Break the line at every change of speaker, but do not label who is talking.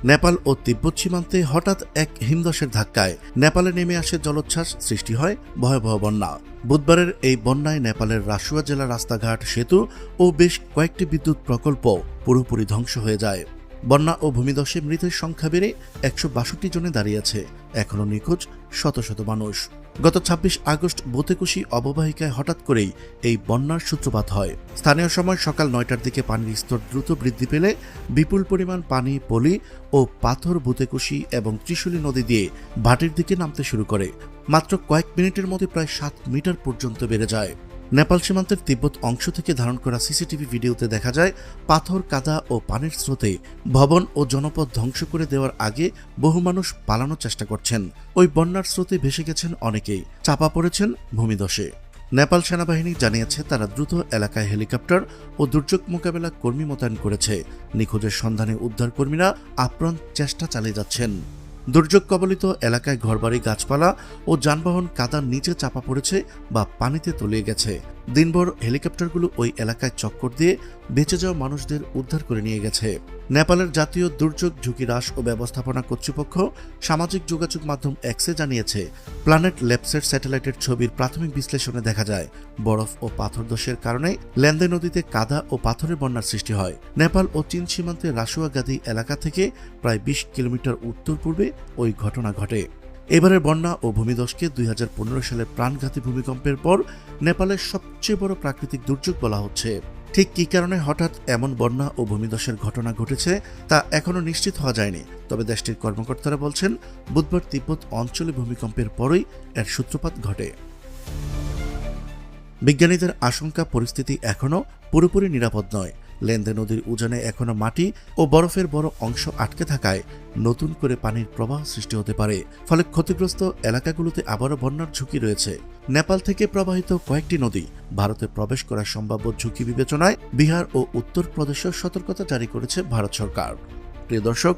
নেপাল ও তিব্বত সীমান্তে হঠাৎ এক হিমধসের ধাক্কায় নেপালে নেমে আসে জলোচ্ছ্বাস, সৃষ্টি হয় ভয়াবহ বন্যা। বুধবারের এই বন্যায় নেপালের রাসুয়া জেলার রাস্তাঘাট, সেতু ও বেশ কয়েকটি বিদ্যুৎ প্রকল্প পুরোপুরি ধ্বংস হয়ে যায়। বন্যা ও ভূমিধসে মৃতের সংখ্যা বেড়ে ১৬২ জনে দাঁড়িয়েছে। এখনও নিখোঁজ শত শত মানুষ। গত ২৬ আগস্ট বোতেকুশি অববাহিকায় হঠাৎ করেই এই বন্যার সূত্রপাত হয়। স্থানীয় সময় সকাল ৯টার দিকে পানির স্তর দ্রুত বৃদ্ধি পেলে বিপুল পরিমাণ পানি পলি ও পাথর বুতেকুশি এবং ত্রিশূলী নদী দিয়ে ভাটির দিকে নামতে শুরু করে। মাত্র কয়েক মিনিটের মধ্যে প্রায় ৭ মিটার পর্যন্ত বেড়ে যায়। নেপাল সীমান্তের তিব্বত অংশ থেকে ধারণ করা সিসিটিভি ভিডিওতে দেখা যায় পাথর, কাদা ও পানির স্রোতে ভবন ও জনপদ ধ্বংস করে দেওয়ার আগে বহু মানুষ পালানোর চেষ্টা করছেন। ওই বন্যার স্রোতে ভেসে গেছেন অনেকেই, চাপা পড়েছেন ভূমিধসে। নেপাল সেনাবাহিনী জানিয়েছে তারা দ্রুত এলাকায় হেলিকপ্টার ও দুর্যোগ মোকাবেলা কর্মী মোতায়েন করেছে। নিখোঁজের সন্ধানে উদ্ধারকর্মীরা আপ্রাণ চেষ্টা চালিয়ে যাচ্ছেন। দুর্যোগ কবলিত এলাকায় ঘরবাড়ি, গাছপালা ও যানবাহন কাদার নিচে চাপা পড়েছে বা পানিতে তলিয়ে গেছে। দিনভর হেলিকপ্টারগুলো ওই এলাকায় চক্কর দিয়ে বেঁচে যাওয়া মানুষদের উদ্ধার করে নিয়ে গেছে। নেপালের জাতীয় দুর্যোগ ঝুঁকি হ্রাস ও ব্যবস্থাপনা কর্তৃপক্ষ সামাজিক যোগাযোগ মাধ্যম এক্সে জানিয়েছে, প্ল্যানেট ল্যাবসের স্যাটেলাইটের ছবির প্রাথমিক বিশ্লেষণে দেখা যায় বরফ ও পাথরধসের কারণে ল্যান্দে নদীতে কাদা ও পাথরের বন্যার সৃষ্টি হয়। নেপাল ও চীন সীমান্তে রাসুয়াগাদি এলাকা থেকে প্রায় ২০ কিলোমিটার উত্তর পূর্বে ওই ঘটনা ঘটে। এবারের বন্যা ও ভূমিধসকে ২০১৫ সালের প্রাণঘাতী ভূমিকম্পের পর নেপালের সবচেয়ে বড় প্রাকৃতিক দুর্যোগ বলা হচ্ছে। ঠিক কী কারণে হঠাৎ এমন বন্যা ও ভূমিধসের ঘটনা ঘটেছে তা এখনও নিশ্চিত হওয়া যায়নি। তবে দেশটির কর্মকর্তারা বলছেন, বুধবার তিব্বত অঞ্চলে ভূমিকম্পের পরই এর সূত্রপাত ঘটে। বিজ্ঞানীদের আশঙ্কা, পরিস্থিতি এখনও পুরোপুরি নিরাপদ নয়। ল্যান্দে নদীর উজানে এখনও মাটি ও বরফের বড় অংশ আটকে থাকায় নতুন করে পানির প্রবাহ সৃষ্টি হতে পারে। ফলে ক্ষতিগ্রস্ত এলাকাগুলোতে আবারও বন্যার ঝুঁকি রয়েছে। নেপাল থেকে প্রবাহিত কয়েকটি নদী ভারতে প্রবেশ করার সম্ভাব্য ঝুঁকি বিবেচনায় বিহার ও উত্তরপ্রদেশেও সতর্কতা জারি করেছে ভারত সরকার। প্রিয় দর্শক,